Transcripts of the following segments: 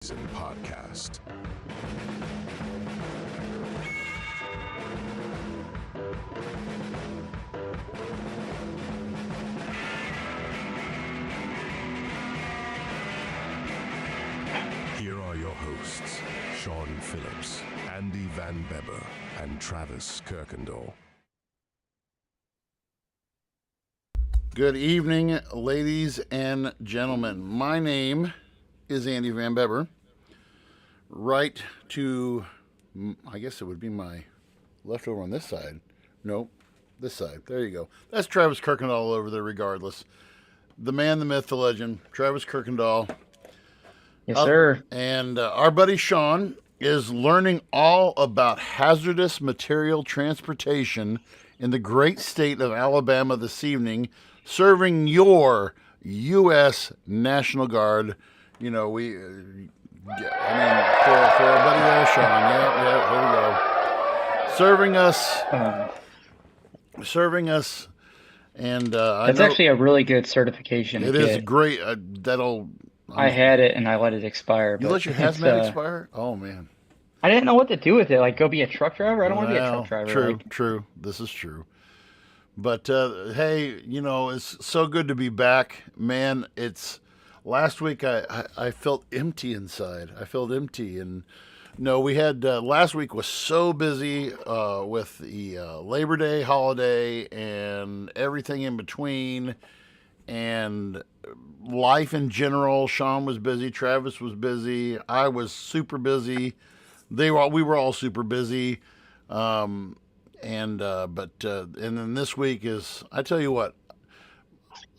Podcast. Here are your hosts, Sean Phillips, Andy Van Beber, and Travis Kirkendall. Good evening, ladies and gentlemen. My name is Andy Van Beber. Right to, I guess it would be my left over on this side. Nope, this side. There you go. That's Travis Kirkendall over there, regardless. The man, the myth, the legend, Travis Kirkendall. Yes, sir. And our buddy Sean is learning all about hazardous material transportation in the great state of Alabama this evening, serving your U.S. National Guard. You know, for our buddy there, Sean. Yeah, here we go. Serving us, and that's actually a really good certification. It is great. I had it and I let it expire. You let your hazmat expire? Oh man. I didn't know what to do with it. Like, go be a truck driver? I don't want to be a truck driver. True. This is true. But hey, you know, it's so good to be back, man. Last week I felt empty inside. I felt empty, and no, we had last week was so busy with the Labor Day holiday and everything in between, and life in general. Sean was busy, Travis was busy, I was super busy. We were all super busy, and then this week is, I tell you what,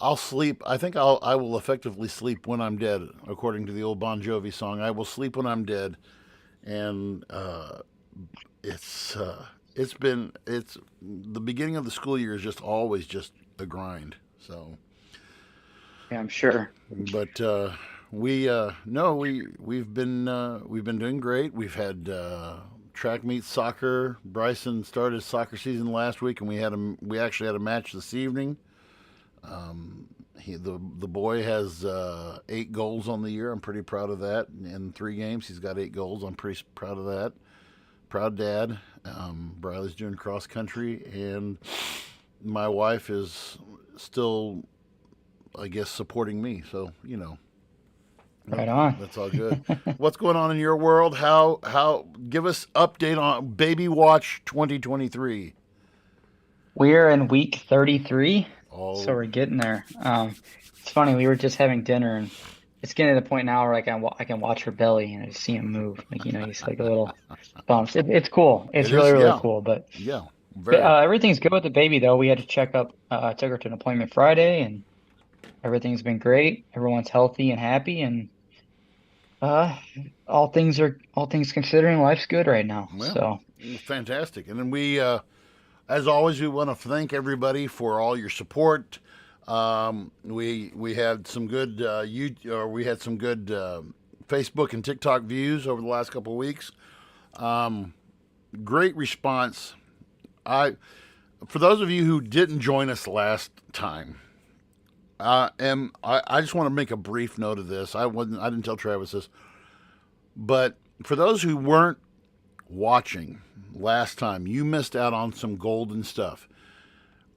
I'll sleep. I think I will effectively sleep when I'm dead, according to the old Bon Jovi song. I will sleep when I'm dead, and it's the beginning of the school year is just always just a grind. So yeah, I'm sure. But we've been doing great. We've had track meet, soccer. Bryson started his soccer season last week, and we actually had a match this evening. The boy has 8 goals on the year. I'm pretty proud of that. In 3 games, he's got 8 goals. I'm pretty proud of that. Proud dad. Briley's doing cross country, and my wife is still, I guess, supporting me. So, you know, right on. That's all good. What's going on in your world? How? Give us update on Baby Watch 2023. We're in week 33. Oh. So we're getting there. It's funny. We were just having dinner, and it's getting to the point now where I can watch her belly and I just see him move. Like, you know, he's like a little bumps. It's cool. It's really cool. But yeah, everything's good with the baby though. We had to check up. I took her to an appointment Friday, and everything's been great. Everyone's healthy and happy, and all things considering, life's good right now. Well, so fantastic. And then we, as always, we want to thank everybody for all your support. We had some good Facebook and TikTok views over the last couple of weeks. Great response. For those of you who didn't join us last time, I just want to make a brief note of this. I didn't tell Travis this, but for those who weren't watching last time, you missed out on some golden stuff.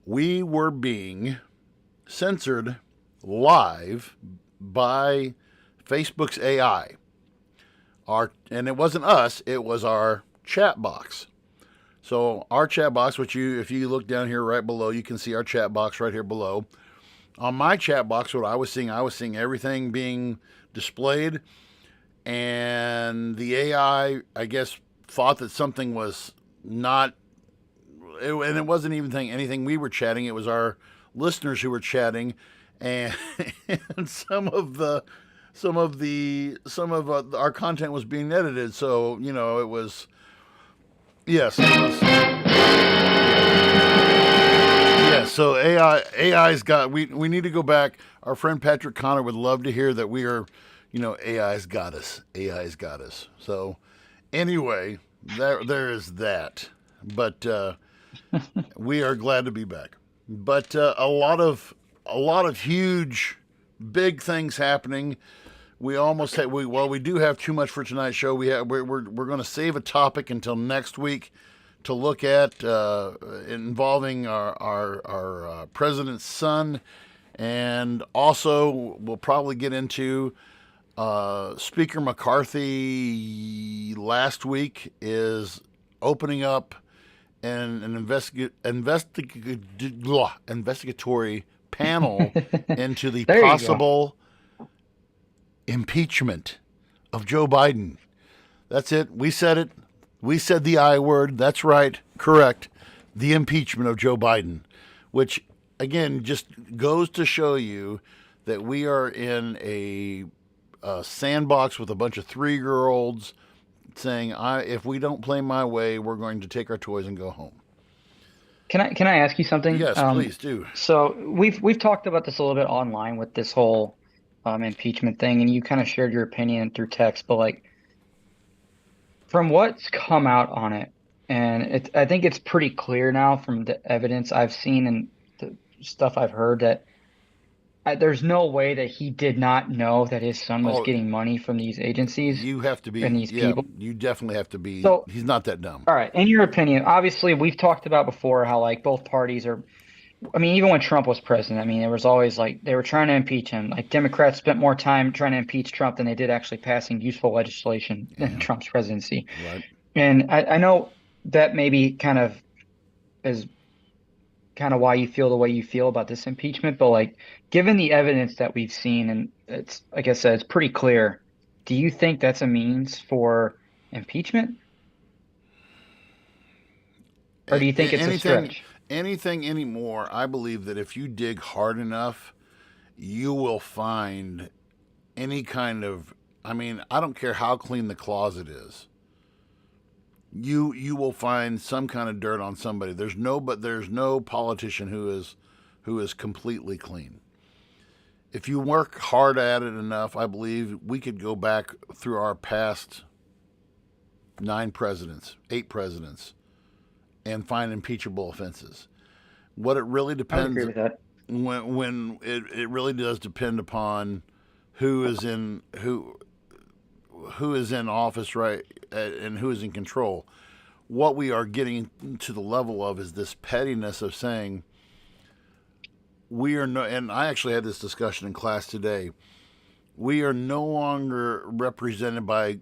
We were being censored live by Facebook's AI. And it wasn't us, it was our chat box. So our chat box, which if you look down here right below, you can see our chat box right here below. On my chat box, what I was seeing everything being displayed, and the AI, I guess, thought that something was not, and it wasn't even anything we were chatting. It was our listeners who were chatting, and some of our content was being edited. So, you know, it was, yes. Yeah, so AI's got, we need to go back. Our friend Patrick Connor would love to hear that we are, you know, AI's got us. So anyway, there is that. But we are glad to be back. But a lot of huge, big things happening. we almost had we do have too much for tonight's show. We're going to save a topic until next week to look at involving our president's son, and also we'll probably get into Speaker McCarthy last week is opening up an investigatory panel into the There you go. possible impeachment of Joe Biden. That's it. We said it. We said the I word. That's right. Correct. The impeachment of Joe Biden, which again just goes to show you that we are in a sandbox with a bunch of 3-year-olds saying, if we don't play my way, we're going to take our toys and go home. Can I ask you something? Yes, please do. So we've talked about this a little bit online with this whole impeachment thing, and you kind of shared your opinion through text, but like from what's come out on it, and I think it's pretty clear now from the evidence I've seen and the stuff I've heard that there's no way that he did not know that his son was getting money from these agencies You have to be, and these people. you definitely have to be. So, He's not that dumb. all right, in your opinion, obviously we've talked about before how like both parties are. I mean, even when Trump was president, I mean, there was always like they were trying to impeach him. Like Democrats spent more time trying to impeach Trump than they did actually passing useful legislation in Trump's presidency. Right. And I know that maybe kind of is kind of why you feel the way you feel about this impeachment, but like given the evidence that we've seen, and it's like I said, it's pretty clear. Do you think that's a means for impeachment? Or do you think it's a stretch? Anything anymore, I believe that if you dig hard enough, you will find any kind of, I mean, I don't care how clean the closet is. You will find some kind of dirt on somebody. There's no politician who is completely clean. If you work hard at it enough, I believe we could go back through our past 8 presidents, and find impeachable offenses. What it really I would depends agree with that. when it really does depend upon who is in office, right, and who is in control. What we are getting to the level of is this pettiness of saying we are no. And I actually had this discussion in class today. We are no longer represented by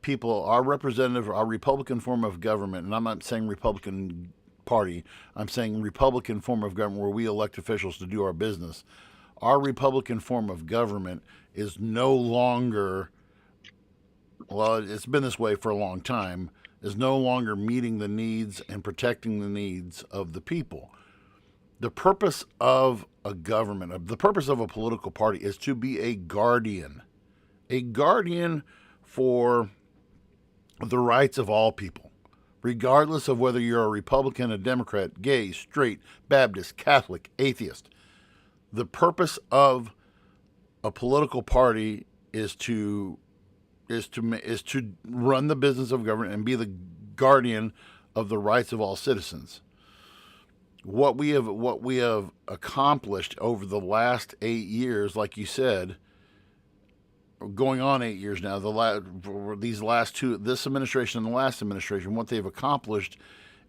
people. Our representative, our Republican form of government, and I'm not saying Republican Party, I'm saying Republican form of government where we elect officials to do our business. Our Republican form of government is no longer, well, it's been this way for a long time, is no longer meeting the needs and protecting the needs of the people. The purpose of a government, the purpose of a political party is to be a guardian for the rights of all people, regardless of whether you're a Republican, a Democrat, gay, straight, Baptist, Catholic, atheist. The purpose of a political party is to run the business of government and be the guardian of the rights of all citizens. What we have accomplished over the last 8 years, like you said, going on 8 years now, these last two, this administration and the last administration, what they've accomplished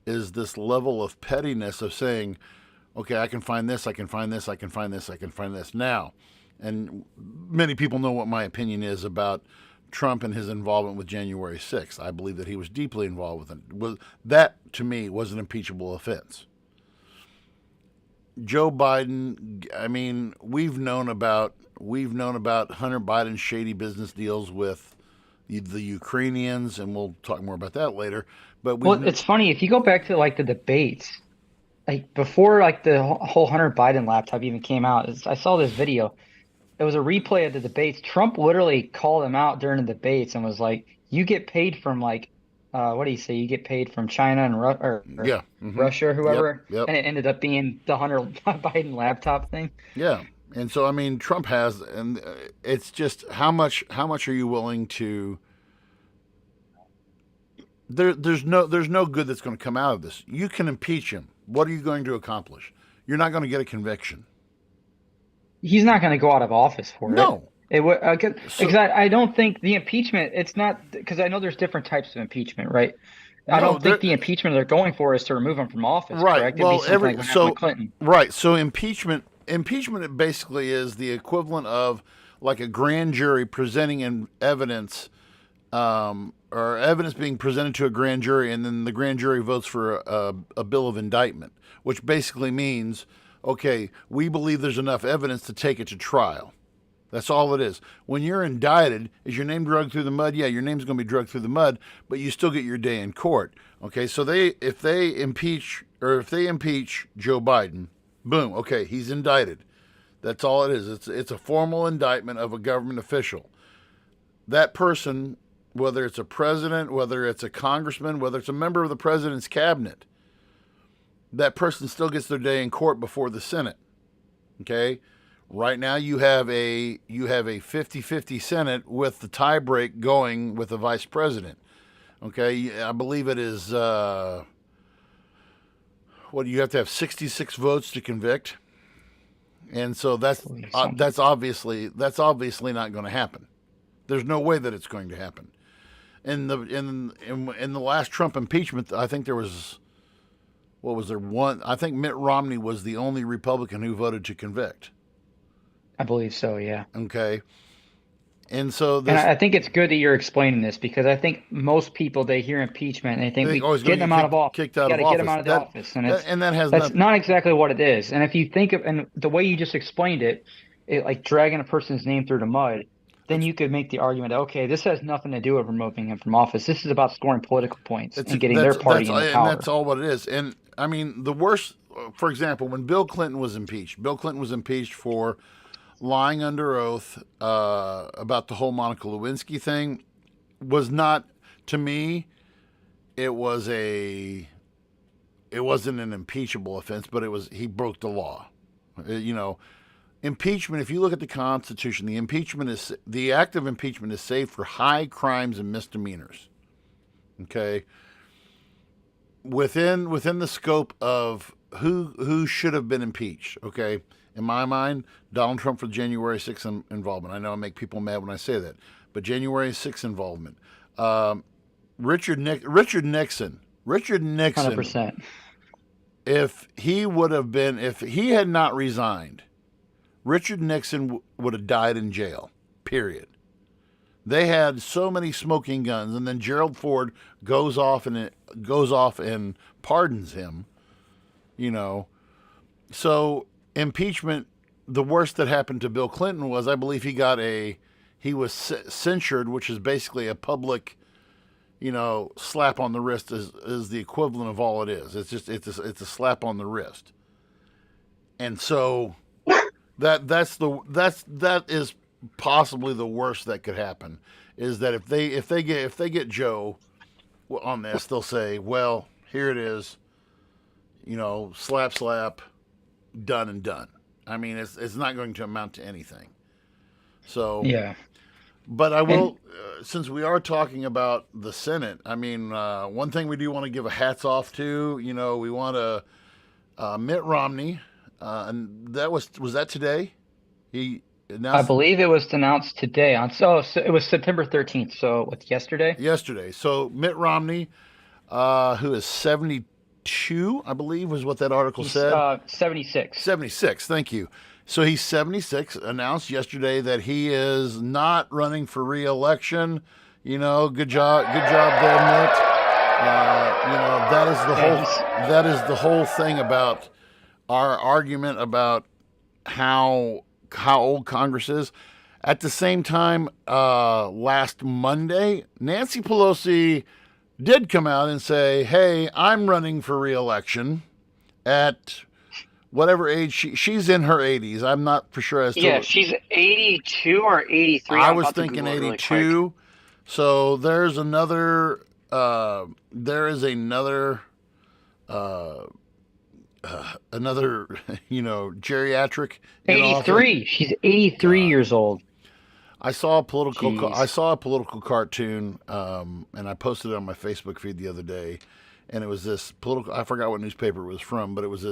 is this level of pettiness of saying, okay, I can find this, I can find this, I can find this, I can find this now. And many people know what my opinion is about Trump and his involvement with January 6th. I believe that he was deeply involved with it. That, to me, was an impeachable offense. Joe Biden, I mean, we've known about Hunter Biden's shady business deals with the Ukrainians, and we'll talk more about that later. But Well, it's funny if you go back to like the debates, like before like the whole Hunter Biden laptop even came out. I saw this video. It was a replay of the debates. Trump literally called him out during the debates and was like, "You get paid from like, what do you say? You get paid from China and Russia or whoever." Yep. And it ended up being the Hunter Biden laptop thing. Yeah, and so I mean, Trump has, and it's just how much are you willing to? There's no good that's going to come out of this. You can impeach him. What are you going to accomplish? You're not going to get a conviction. He's not going to go out of office for it. No, It would So because I don't think the impeachment. It's not because I know there's different types of impeachment, right? I no, don't think there. the impeachment they're going for is to remove him from office, Right. correct? It'd be Well, something like what happened with Clinton. So impeachment it basically is the equivalent of like a grand jury presenting evidence, or evidence being presented to a grand jury, and then the grand jury votes for a bill of indictment, which basically means, okay, we believe there's enough evidence to take it to trial. That's all it is. When you're indicted, is your name dragged through the mud? Yeah, your name's going to be dragged through the mud, but you still get your day in court. Okay, so if they impeach Joe Biden, boom, okay, he's indicted. That's all it is. It's a formal indictment of a government official. That person, whether it's a president, whether it's a congressman, whether it's a member of the president's cabinet, that person still gets their day in court before the Senate. Okay? Right now you have a 50-50 Senate with the tiebreak going with the vice president. Okay, I believe it is what do you have to have 66 votes to convict? And so that's obviously not going to happen. There's no way that it's going to happen. In the last Trump impeachment, I think there was what was there one? I think Mitt Romney was the only Republican who voted to convict. I believe so, yeah. Okay. And so And I think it's good that you're explaining this because I think most people they hear impeachment and they think we getting him out of office. Kicked out We of got to office. get him out of the office, and that has that's nothing. not exactly what it is. And if you think of and the way you just explained it, like dragging a person's name through the mud, then you could make the argument, okay, this has nothing to do with removing him from office. This is about scoring political points and getting their party in the power. And that's all what it is. And I mean, the worst, for example, when Bill Clinton was impeached for lying under oath about the whole Monica Lewinsky thing. Was not, to me, it wasn't an impeachable offense, but he broke the law. Impeachment, if you look at the Constitution, the act of impeachment is saved for high crimes and misdemeanors. Okay? Within the scope of who should have been impeached, okay? In my mind, Donald Trump for January 6th involvement. I know I make people mad when I say that, but January 6th involvement. Richard Nixon. 100%. If he had not resigned, Richard Nixon would have died in jail. Period. They had so many smoking guns, and then Gerald Ford goes off and pardons him. So impeachment. The worst that happened to Bill Clinton was, I believe, he was censured, which is basically a public, slap on the wrist is the equivalent of all it is. It's a slap on the wrist. And so that is possibly the worst that could happen, is that if they get Joe on this, they'll say, well, here it is, slap, done and done. I mean, it's not going to amount to anything. So yeah. But I will, since we are talking about the Senate. I mean, one thing we do want to give a hats off to. We want to Mitt Romney, and was that today? He announced. I believe it was announced today so it was September 13th. So what's yesterday? Yesterday. So Mitt Romney, who is 72, I believe, was what that article said. 76. 76. Thank you. So he's 76. Announced yesterday that he is not running for re-election. Good job there, Mitt. That is the whole thing about our argument about how old Congress is. At the same time, last Monday, Nancy Pelosi did come out and say, hey, I'm running for re-election at whatever age she's in her 80s. I'm not for sure as to. Yeah, she's 82 or 83. I was thinking 82. Really, so there's another. Another geriatric. 83. She's 83 years old. I saw a political cartoon, and I posted it on my Facebook feed the other day, and it was this political. I forgot what newspaper it was from, but it was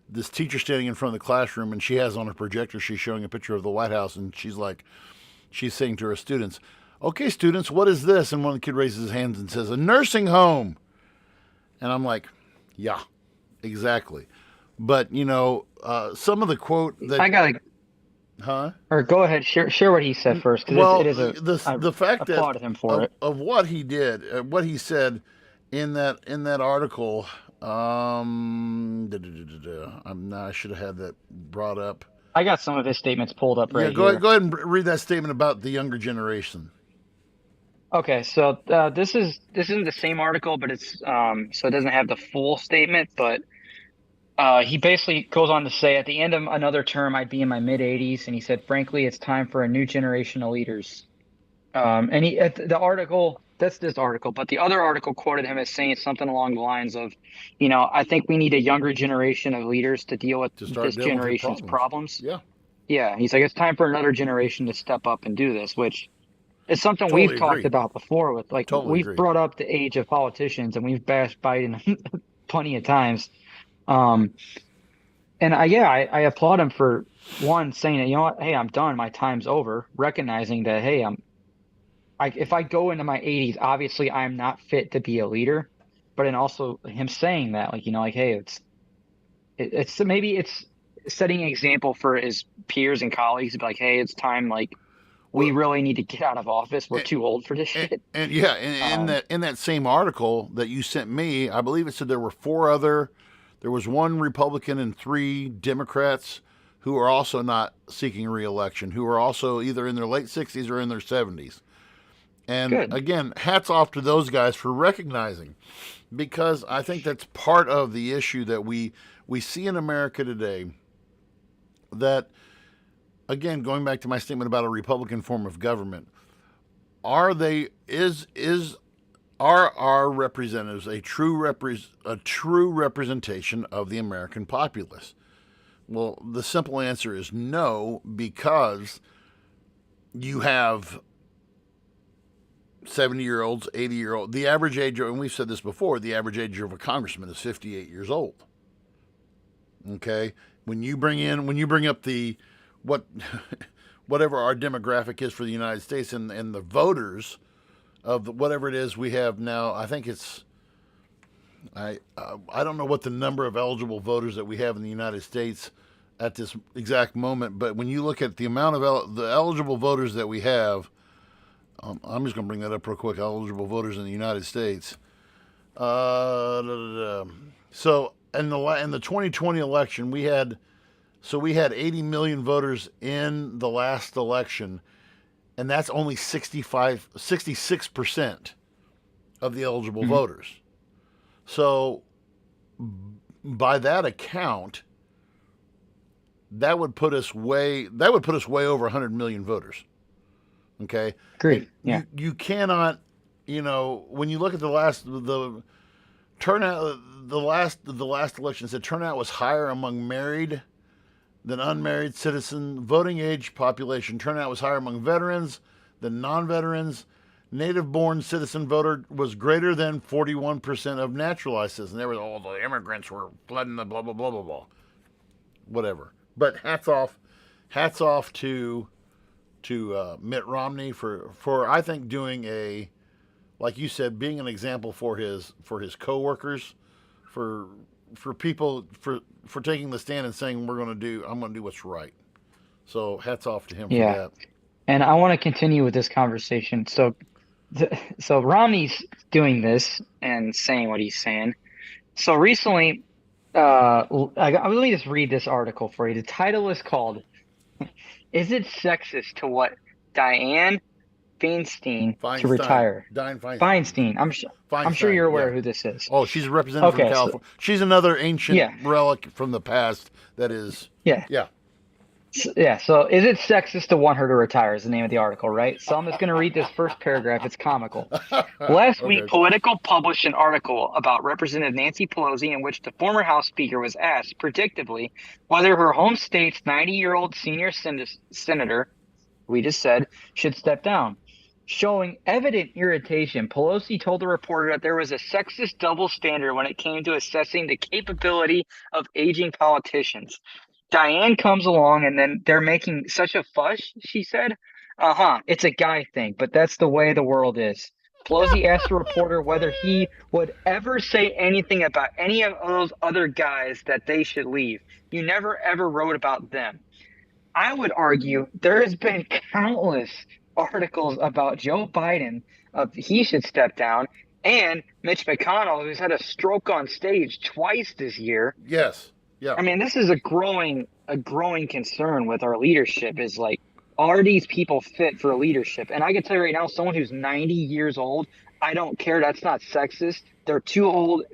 this teacher standing in front of the classroom, and she has on her projector. She's showing a picture of the White House, and she's like, she's saying to her students, "Okay, students, what is this?" And one kid raises his hands and says, "A nursing home." And I'm like, "Yeah, exactly." But some of the quote that I gotta, huh? or go ahead, share what he said first, because Well, it is a, I the fact that applauded him for it. of what he did, what he said in that article, I should have had that brought up. I got some of his statements pulled up Yeah, right go here. go ahead and read that statement about the younger generation. Okay, so this isn't the same article, but it's so it doesn't have the full statement, but he basically goes on to say, at the end of another term, I'd be in my mid 80s, and he said, frankly, it's time for a new generation of leaders. And the article, that's this article, but the other article quoted him as saying something along the lines of, I think we need a younger generation of leaders to deal with To start this dealing with your generation's problems. problems. Yeah, Yeah, he's like, it's time for another generation to step up and do this, which is something totally we've talked agree. about before with like Totally we've agree. brought up the age of politicians and we've bashed Biden plenty of times. Um, and I applaud him for one saying that, what, hey, I'm done, my time's over, recognizing that, hey, if I go into my 80s, obviously I'm not fit to be a leader, but then also him saying that, like, hey, it's maybe it's setting an example for his peers and colleagues to be like, hey, it's time, like we Well, really need to get out of office. We're and, too old for this shit. yeah, in Um, that same article that you sent me, I believe it said there was one Republican and 3 Democrats who are also not seeking reelection, who are also either in their late 60s or in their 70s. And Good. again, hats off to those guys for recognizing, because I think that's part of the issue that we see in America today. That, again, going back to my statement about a Republican form of government, are they is are our representatives a true representation of the American populace? Well, the simple answer is no, because you have 70-year-olds, 80-year-old. The average age, and we've said this before, the average age of a congressman is 58 years old. Okay, when you bring up the what whatever our demographic is for the United States, and the voters of whatever it is we have now, I think it's I don't know what the number of eligible voters that we have in the United States at this exact moment, but when you look at the amount of the eligible voters that we have, I'm just going to bring that up real quick. Eligible voters in the United States. So in the 2020 election, we had 80 million voters in the last election, and that's only 66% of the eligible Mhm. voters. So by that account, that would put us way over 100 million voters. Okay, Agreed. Yeah. you cannot, when you look at the turnout, the last election, the turnout was higher among married than unmarried citizen. Voting age population turnout was higher among veterans than non-veterans. Native-born citizen voter was greater than 41% of naturalized citizens. There was all the immigrants were flooding the blah blah blah blah blah, whatever. But hats off to Mitt Romney for I think doing like you said, being an example for his coworkers, for people, for taking the stand and saying I'm going to do what's right. So hats off to him for Yeah. that. And I want to continue with this conversation. So Romney's doing this and saying what he's saying. So recently, let me just read this article for you. The title is called, "Is it sexist to want Dianne Feinstein to retire?" Dianne Feinstein. Feinstein. I'm sure you're aware yeah. who this is. Oh, she's a representative from Okay, California. She's another ancient Yeah. relic from the past that is. Yeah. Yeah. Yeah, so is it sexist to want her to retire is the name of the article, right? So I'm just going to read this first paragraph. It's comical. Last week, Okay. Politico published an article about Representative Nancy Pelosi in which the former House Speaker was asked, predictably, whether her home state's 90-year-old senior senator, we just said, should step down. Showing evident irritation, Pelosi told the reporter that there was a sexist double standard when it came to assessing the capability of aging politicians. Dianne comes along and then they're making such a fuss, she said, It's a guy thing, but that's the way the world is. Pelosi asked a reporter whether he would ever say anything about any of those other guys that they should leave. You never ever wrote about them. I would argue there has been countless articles about Joe Biden of he should step down and Mitch McConnell, who's had a stroke on stage twice this year. Yes. Yeah. I mean, this is a growing concern with our leadership is like, are these people fit for leadership? And I can tell you right now, someone who's 90 years old, I don't care. That's not sexist. They're too old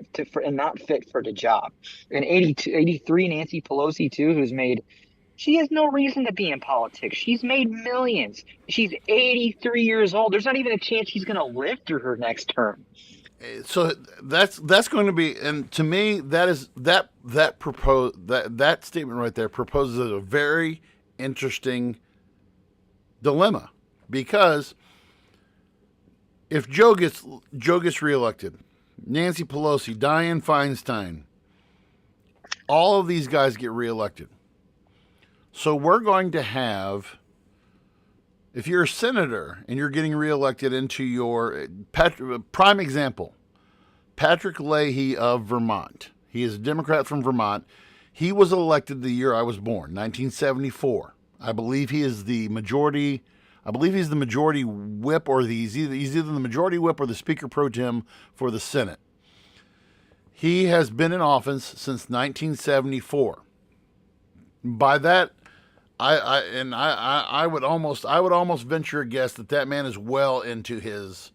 and not fit for the job. And 82, 83, Nancy Pelosi too, she has no reason to be in politics. She's made millions. She's 83 years old. There's not even a chance she's going to live through her next term. So that's going to be, and to me, that statement right there proposes a very interesting dilemma, because if Joe gets reelected, Nancy Pelosi, Dianne Feinstein, all of these guys get reelected. So we're going to have, if you're a senator and you're getting reelected into your prime example, Patrick Leahy of Vermont. He is a Democrat from Vermont. He was elected the year I was born, 1974. I believe he is the majority. I believe he's the majority whip, or he's either the majority whip or the Speaker pro tem for the Senate. He has been in office since 1974. By that, I would almost venture a guess that man is well into his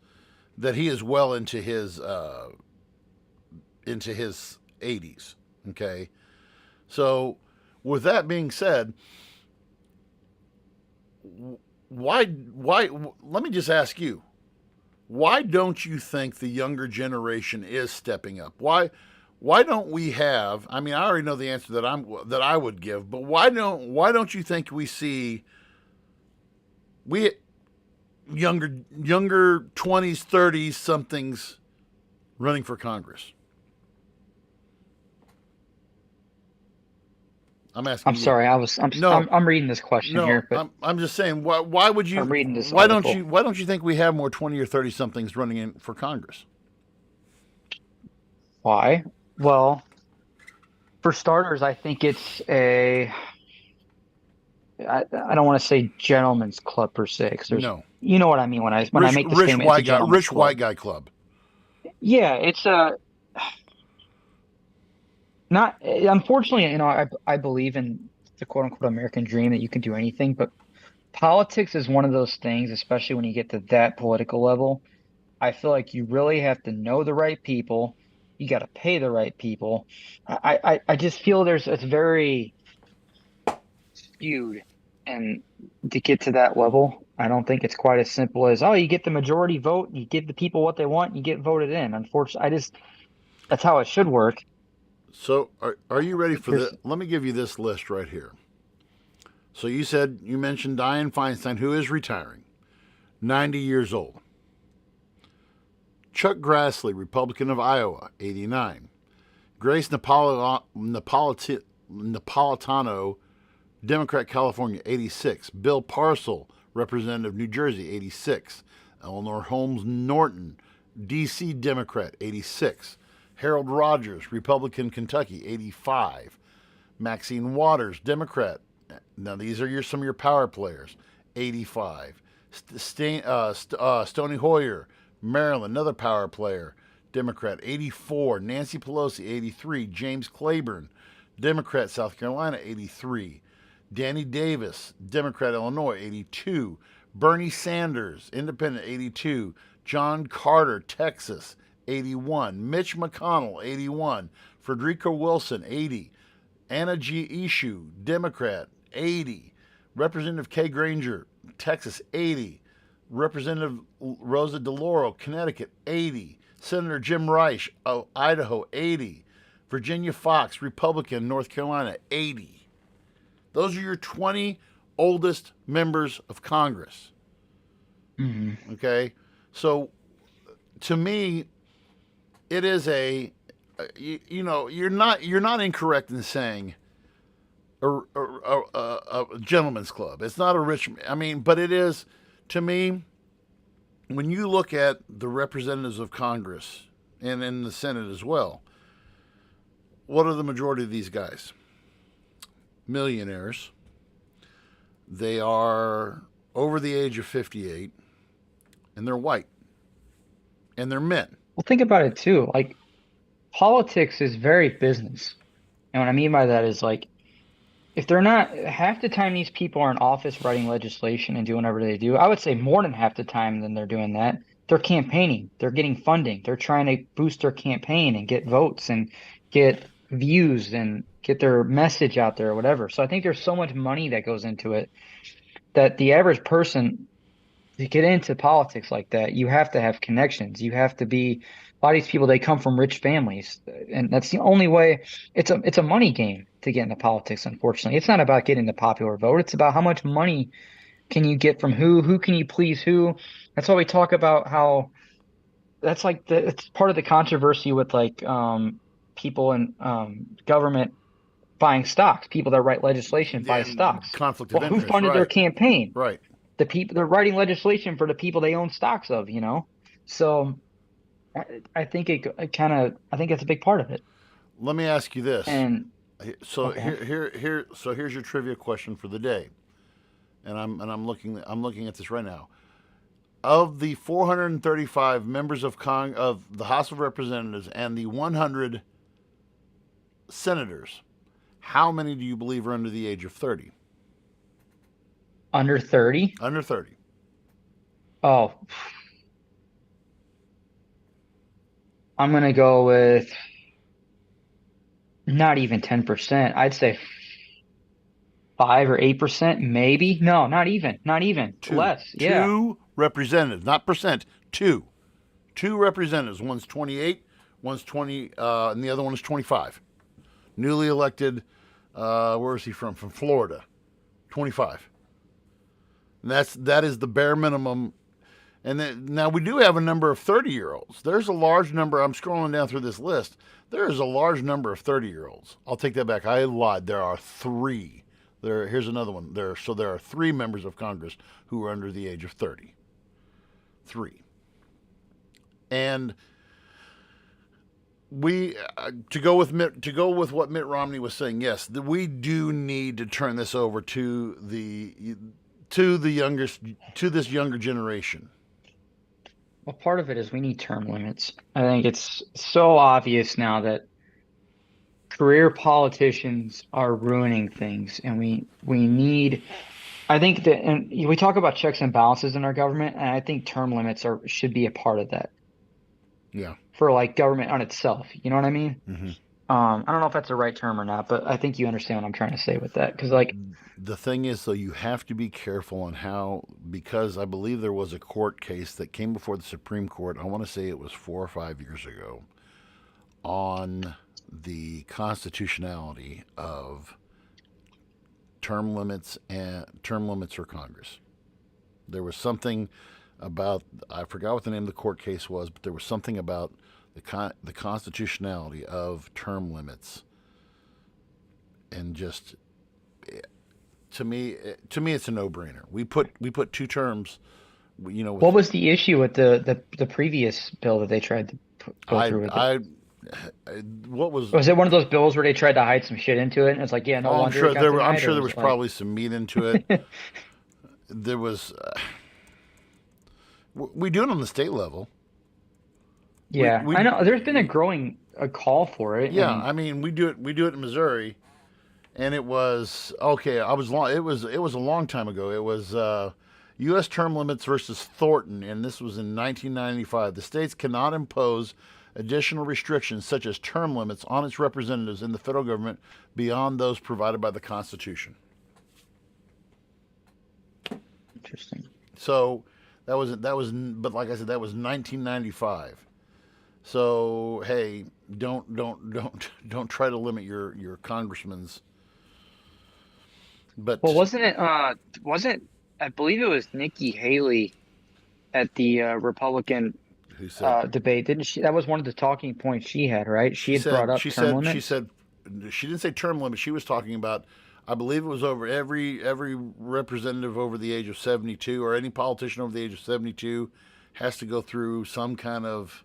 80s. Okay, so with that being said, why? Let me just ask you, why don't you think the younger generation is stepping up? Why don't we have? I mean, I already know the answer that I would give, but why don't you think we see younger 20s, 30s somethings running for Congress? I'm asking. I'm sorry. I'm reading this question here, but I'm just saying. Why would you? I'm reading this Why article. don't you think we have more 20 or 30 somethings running in for Congress? Why? Well, for starters, I think it's I don't want to say gentleman's club per se, because No. you know what I mean when I make the statement. Rich white guy club. Yeah, it's not, unfortunately, I believe in the quote unquote American dream that you can do anything, but politics is one of those things, especially when you get to that political level. I feel like you really have to know the right people. You got to pay the right people. I just feel it's very skewed, and to get to that level, I don't think it's quite as simple as, oh, you get the majority vote, you give the people what they want, and you get voted in. Unfortunately, that's how it should work. So are you ready for this? Let me give you this list right here. So you mentioned Dianne Feinstein, who is retiring, 90 years old. Chuck Grassley, Republican of Iowa, 89. Grace Napolitano, Democrat, California, 86. Bill Parcell, Representative, New Jersey, 86. Eleanor Holmes Norton, D.C. Democrat, 86. Harold Rogers, Republican, Kentucky, 85. Maxine Waters, Democrat. Now, these are some of your power players, 85. Stony Hoyer, Maryland, another power player, Democrat, 84. Nancy Pelosi, 83. James Clyburn, Democrat, South Carolina, 83. Danny Davis, Democrat, Illinois, 82. Bernie Sanders, Independent, 82. John Carter, Texas, 81. Mitch McConnell, 81. Frederica Wilson, 80. Anna G. Eshoo, Democrat, 80. Representative Kay Granger, Texas, 80. Representative Rosa DeLauro, Connecticut, 80. Senator Jim Risch of Idaho, 80. Virginia Foxx, Republican, North Carolina, 80. Those are your 20 oldest members of Congress. Mm-hmm. Okay? So, to me, it is you're not incorrect in saying, a gentleman's club. It's not a rich. I mean, but it is to me. When you look at the representatives of Congress and in the Senate as well, what are the majority of these guys? Millionaires. They are over the age of 58, and they're white, and they're men. Well, think about it too. Like politics is very business. And what I mean by that is like if they're not half the time these people are in office writing legislation and doing whatever they do, I would say more than half the time than they're doing that, they're campaigning, they're getting funding, they're trying to boost their campaign and get votes and get views and get their message out there or whatever. So I think there's so much money that goes into it that the average person to get into politics like that, you have to have connections. You have to be a lot of these people, they come from rich families, and that's the only way. It's a money game to get into politics, unfortunately. It's not about getting the popular vote. It's about how much money can you get from who can you please who. That's why we talk about how that's like it's part of the controversy with like people in government buying stocks. People that write legislation buy And stocks. conflict of Well, who interest, funded their right? campaign? Right. The people they're writing legislation for the people they own stocks of, you know? So I think I think that's a big part of it. Let me ask you this. And So okay. here's your trivia question for the day, and I'm looking at this right now. Of the 435 members of the House of Representatives and the 100 senators, how many do you believe are under the age of 30? Under 30? Under 30. Oh, I'm gonna go with not even 10%. I'd say 5 or 8%, maybe. No, not even. Not even. Two. Less. Yeah. Two representatives, not percent. Two. Two representatives. One's 28, one's 20, and the other one is 25. Newly elected. Where is he from? From Florida. 25. And that is the bare minimum. And then, now we do have a number of 30-year-olds. There's a large number. I'm scrolling down through this list. There is a large number of 30-year-olds. I'll take that back. I lied. There are three. Here's another one. There are three members of Congress who are under the age of 30. Three. And we to go with what Mitt Romney was saying. Yes, we do need to turn this over to this younger generation. Well, part of it is we need term limits. I think it's so obvious now that career politicians are ruining things, and we need. I think that, and we talk about checks and balances in our government, and I think term limits should be a part of that Yeah. for like government on itself. You know what I mean? Mm-hmm. I don't know if that's the right term or not, but I think you understand what I'm trying to say with that. Because like, The thing is, though, you have to be careful on how, because I believe there was a court case that came before the Supreme Court. I want to say it was 4 or 5 years ago, on the constitutionality of term limits for Congress. There was something about, I forgot what the name of the court case was, but there was something about the constitutionality of term limits, and just to me it's a no-brainer. We put two terms, what was the issue with the previous bill that they tried to go through with it? What was Was it one of those bills where they tried to hide some shit into it? And it's like, yeah, no I'm wonder sure it got I'm denied, sure or there was was it like, probably some meat into it. There was we do it on the state level. yeah, we I know. There's been a call for it, Yeah, and I mean, we do it in Missouri, and it was okay. It was a long time ago. It was U.S. term limits versus Thornton, and this was in 1995. The states cannot impose additional restrictions such as term limits on its representatives in the federal government beyond those provided by the Constitution. interesting. So but like I said, that was 1995. So hey, don't try to limit your congressman's. But Well, wasn't I believe it was Nikki Haley at the Republican who said debate, didn't she? That was one of the talking points she had, right? She she had brought said up she term said she limits. said she didn't say term limit. She was talking about, I believe it was over every representative over the age of 72, or any politician over the age of 72 has to go through some kind of,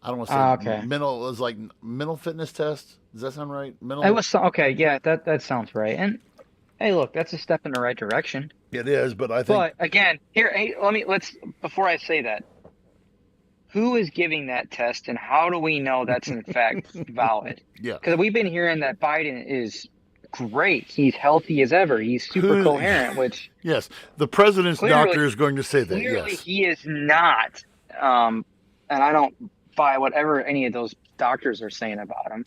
I don't want to say Okay. mental, it was like mental fitness test. Does that sound right? It Mental. was okay. Yeah, that sounds right. And hey, look, that's a step in the right direction. It is, but I think But again, here, hey, let's before I say that, who is giving that test, and how do we know that's in fact valid? yeah. Because we've been hearing that Biden is great. He's healthy as ever. He's super Who? coherent, which Yes, the president's clearly doctor is going to say that. clearly Yes. he is not. And I don't buy whatever any of those doctors are saying about him.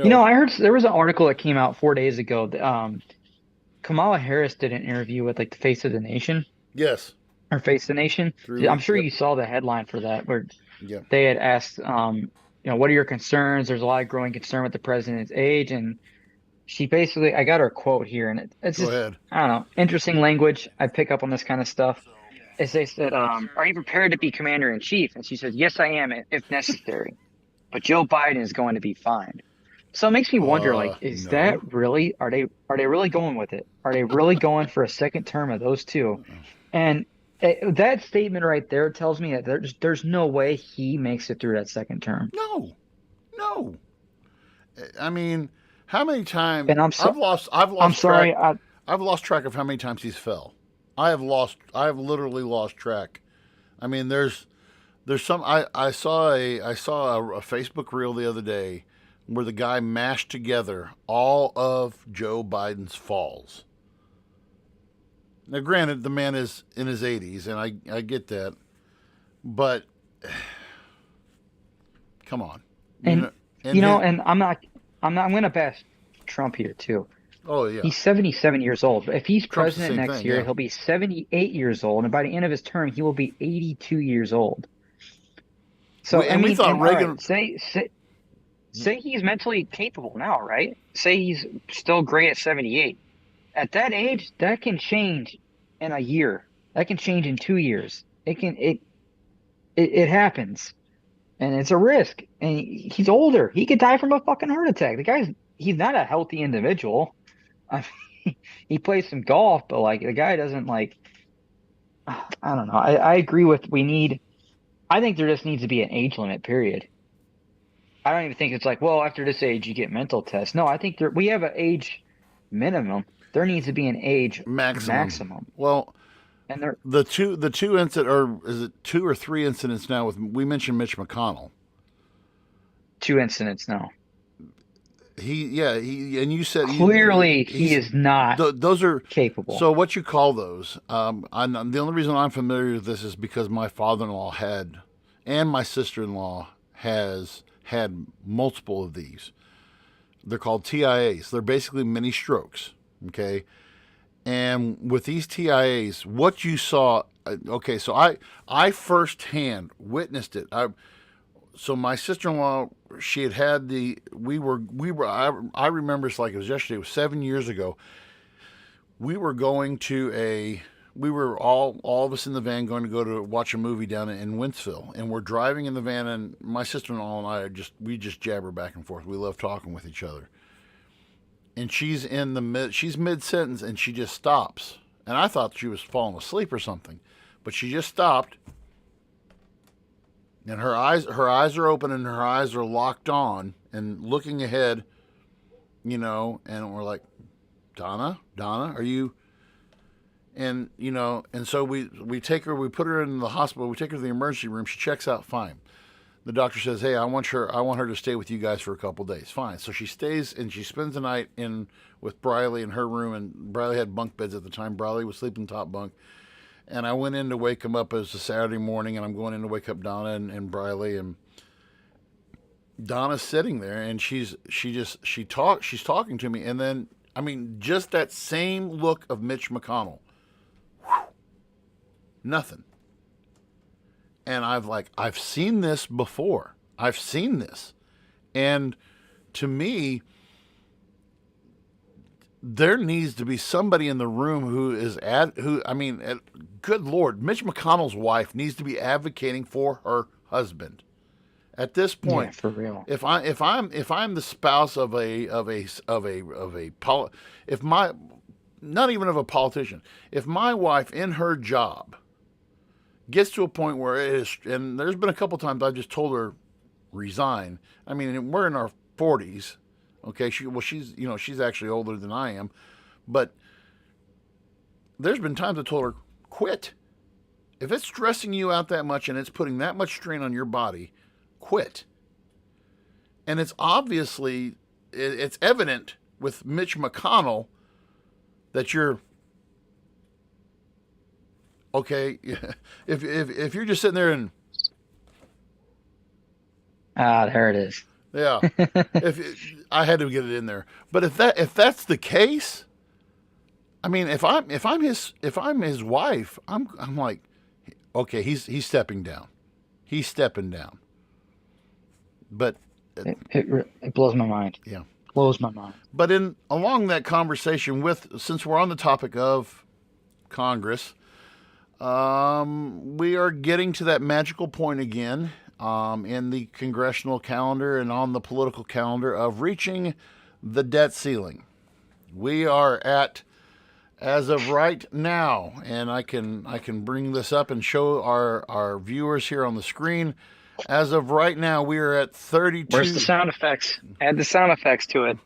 No. I heard there was an article that came out 4 days ago. Kamala Harris did an interview with like the Face of the Nation Yes. or Face the Nation. I'm sure you saw the headline for that where Yeah. they had asked, what are your concerns? There's a lot of growing concern with the president's age, and she basically, I got her quote here, and it's Go just, ahead. I don't know, interesting language. I pick up on this kind of stuff. As they said, are you prepared to be commander in chief? And she said, yes, I am, if necessary. But Joe Biden is going to be fine. So it makes me wonder, is No. that really, are they really going with it? Are they really going for a second term of those two? And that statement right there tells me that there's no way he makes it through that second term. No. I mean, how many times? And I've lost I'm sorry. track. I've lost track of how many times he's fell. I have literally lost track. I mean, there's some. I saw a Facebook reel the other day where the guy mashed together all of Joe Biden's falls. Now, granted, the man is in his 80s, and I get that, but come on. And I'm going to bash Trump here too. Oh yeah. He's 77 years old. If he's Trump's the president same next thing, year, yeah. he'll be 78 years old, and by the end of his term, he will be 82 years old. So We thought Reagan. all right, say he's mentally capable now, right? Say he's still great at 78. At that age, that can change in a year. That can change in 2 years. It happens, and it's a risk. And he's older. He could die from a fucking heart attack. He's not a healthy individual. He plays some golf, but the guy doesn't I don't know. I agree with I think there just needs to be an age limit, period. I don't even think it's after this age you get mental tests. No, I think we have an age minimum. There needs to be an age maximum. Well, and the two incident, or is it 2 or 3 incidents now? We mentioned Mitch McConnell. 2 incidents now. And you said clearly he is not. Those are capable. So what you call those? The only reason I'm familiar with this is because my father-in-law and my sister-in-law has had multiple of these. They're called TIAs. They're basically mini strokes. Okay. And with these TIAs, what you saw, okay, so I firsthand witnessed it. So my sister-in-law, she had I remember it's like it was yesterday. It was 7 years ago. We were going to we were all of us in the van going to go to watch a movie down in Wentzville, and we're driving in the van, and my sister-in-law and I we just jabber back and forth. We love talking with each other. And she's she's mid-sentence, and she just stops. And I thought she was falling asleep or something, but she just stopped. And her eyes are open, and her eyes are locked on and looking ahead, and we're like, Donna, are you? And, and so we take her, we put her in the hospital, we take her to the emergency room. She checks out fine. The doctor says, hey, I want her to stay with you guys for a couple days. Fine. So she stays, and she spends the night with Briley in her room, and Briley had bunk beds at the time. Briley was sleeping top bunk. And I went in to wake him up. It was a Saturday morning, and I'm going in to wake up Donna and Briley, and Donna's sitting there, and she's talking to me, and then just that same look of Mitch McConnell. Nothing. And I've seen this before. I've seen this, and to me, there needs to be somebody in the room good Lord, Mitch McConnell's wife needs to be advocating for her husband. At this Yeah, point, for real. if I'm the spouse of if my not even of a politician, if my wife in her job gets to a point where it is, and there's been a couple times I've just told her resign. I mean, we're in our 40s. Okay, she's actually older than I am, but there's been times I told her quit. If it's stressing you out that much and it's putting that much strain on your body, quit. And it's obviously it's evident with Mitch McConnell that you're okay. If you're just sitting there and Ah, there it is. yeah, I had to get it in there. But if that's the case, I mean, if I'm his wife, I'm like, okay, he's stepping down. He's stepping down. But It blows my mind. yeah. Blows my mind. But along that conversation since we're on the topic of Congress, we are getting to that magical point again in the congressional calendar and on the political calendar of reaching the debt ceiling. We are at, as of right now, and I can bring this up and show our viewers here on the screen. As of right now, we are at 32. Where's the sound effects? Add the sound effects to it.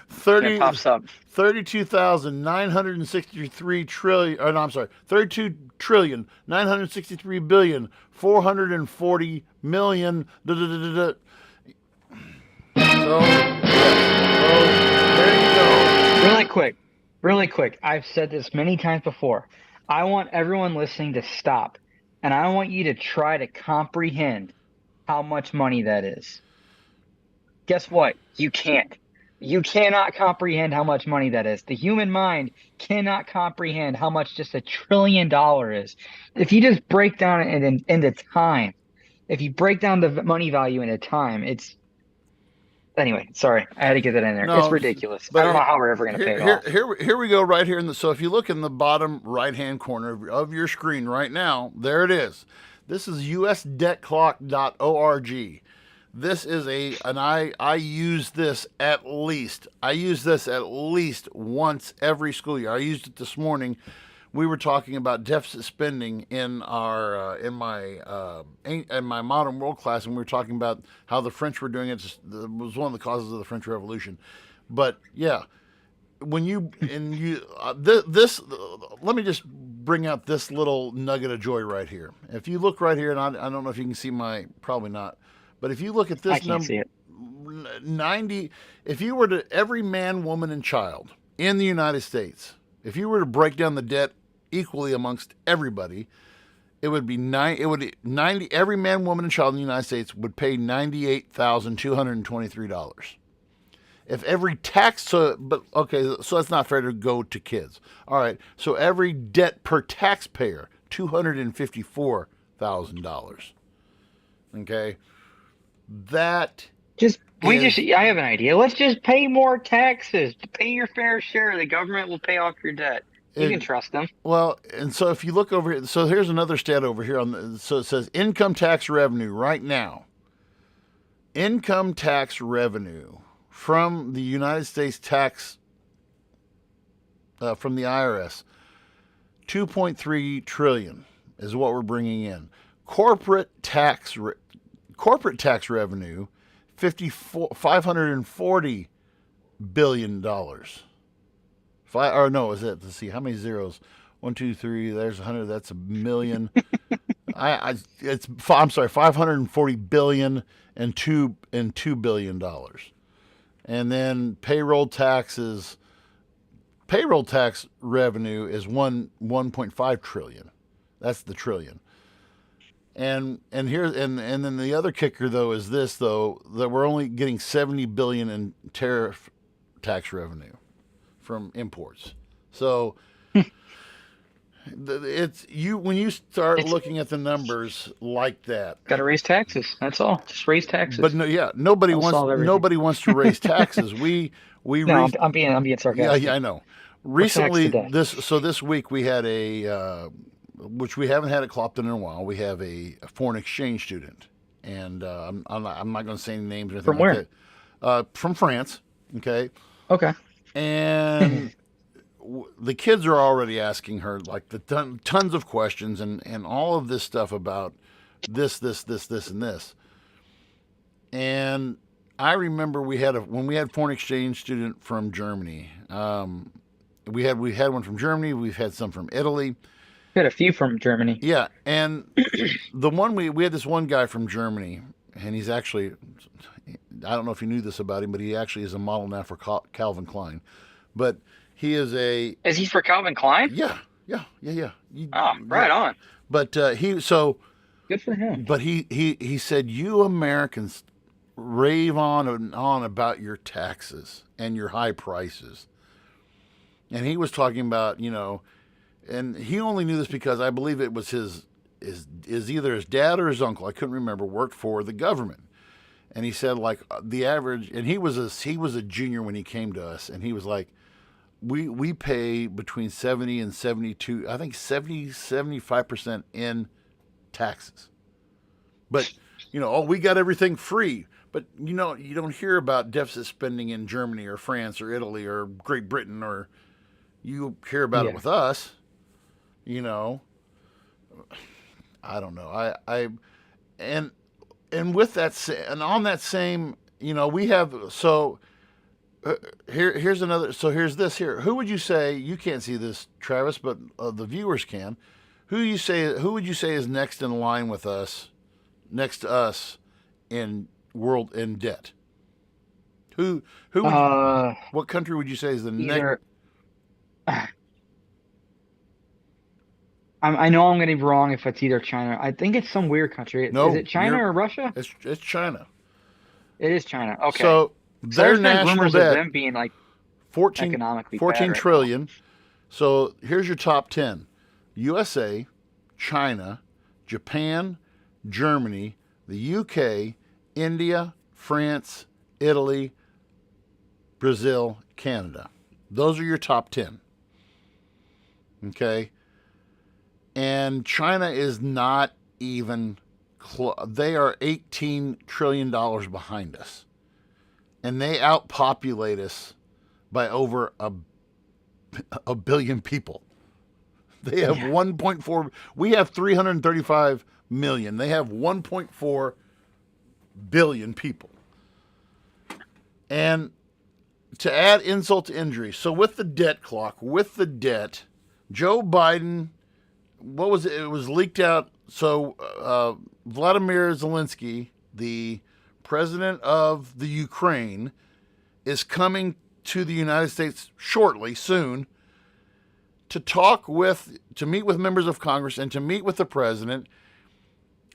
30, It pops up. 32,963 trillion. Or no, I'm sorry, 32 trillion 963 billion 440 million. Da, da, da, da, da. So there you go. Really quick. I've said this many times before. I want everyone listening to stop, and I want you to try to comprehend how much money that is. Guess what? You can't. You cannot comprehend how much money that is. The human mind cannot comprehend how much just $1 trillion is. If you just break down it into time, if you break down the money value into time, it's anyway. Sorry, I had to get that in there. No, it's ridiculous. but I don't know how we're ever going to pay it off. Here we go right here. So if you look in the bottom right-hand corner of your screen right now, there it is. This is usdebtclock.org. This is I use this at least once every school year. I used it this morning. We were talking about deficit spending in my modern world class, and we were talking about how the French were doing it. It was one of the causes of the French Revolution. But yeah, let me just bring out this little nugget of joy right here. If you look right here, and I don't know if you can see probably not, but if you look at this I can't see it. 90, if you were to every man, woman, and child in the United States, if you were to break down the debt equally amongst everybody, it would be 90. Every man, woman, and child in the United States would pay $98,223. If every tax, so that's not fair to go to kids. All right, so every debt per taxpayer, $254,000. Okay, that I have an idea. Let's just pay more taxes. Pay your fair share. The government will pay off your debt. You can trust them. Well, and so if you look over here, so here's another stat over here so it says income tax revenue right now. Income tax revenue from the United States from the IRS, 2.3 trillion is what we're bringing in. Corporate tax revenue, $540 billion. Let's see, how many zeros? 1, 2, 3. There's 100. That's a million. I'm sorry, 540 billion and $2 billion. And then payroll tax revenue is 1.5 trillion. That's the trillion. And then the other kicker though is this though, that we're only getting 70 billion in tariff tax revenue from imports. So when you start looking at the numbers like that, got to raise taxes. That's all. Just raise taxes. But nobody wants to raise taxes. I'm being sarcastic. Yeah, I know. Recently, this week we had which we haven't had at Clopton in a while. We have a foreign exchange student and I'm not going to say any names or anything From like where? that. From France, okay, Okay. and the kids are already asking her like tons of questions and all of this stuff about this, and this. And I remember when we had foreign exchange student from Germany. We had one from Germany. We've had some from Italy. We had a few from Germany. Yeah, and the one we had this one guy from Germany, and he's actually, I don't know if you knew this about him, but he actually is a model now for Calvin Klein. But he is a Is he for Calvin Klein? yeah. Oh, Yeah. right on. But Good for him. but he said you Americans rave on and on about your taxes and your high prices, and he was talking about and he only knew this because I believe it was his either his dad or his uncle, I couldn't remember, worked for the government. And he said like the average, and he was a junior when he came to us, and he was like, we pay between 70 and 72, I think 75% in taxes. But we got everything free. But you don't hear about deficit spending in Germany or France or Italy or Great Britain, or you hear about it Yeah. with us. I don't know. And with that, and on that same, we have, so here's another, so here's this here. Who would you say, you can't see this, Travis, but the viewers can. Who would you say is next in line with us, next to us in debt? Who would what country would you say is the next? Either I know I'm going to be wrong if it's either China. I think it's some weird country. No, Is it China or Russia? It's China. It is China. Okay. So So their there's been national rumors of debt them being like 14, economically bad 14 right trillion. So here's your top 10: USA, China, Japan, Germany, the UK, India, France, Italy, Brazil, Canada. Those are your top 10. Okay? And China is not even they are $18 trillion behind us. And they outpopulate us by over a billion people. They have 1.4, we have 335 million. They have 1.4 billion people. And to add insult to injury, so with the debt clock, with the debt, Joe Biden, what was it? It was leaked out. So Vladimir Zelensky, the president of the Ukraine, is coming to the United States shortly, soon, to meet with members of Congress and to meet with the president.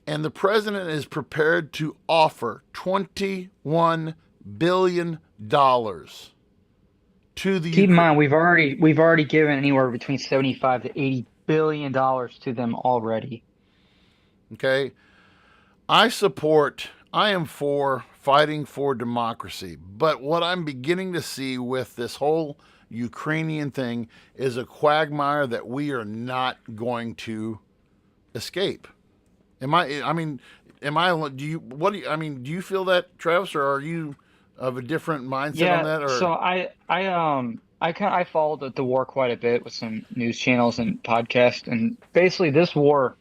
And the president is prepared to offer $21 billion to the Keep in mind, we've already given anywhere between 75 to 80 billion dollars to them already. Okay. I am for fighting for democracy. But what I'm beginning to see with this whole Ukrainian thing is a quagmire that we are not going to escape. Do you feel that, Travis, or are you of a different mindset on that? Or So I followed the war quite a bit with some news channels and podcasts, and basically this war,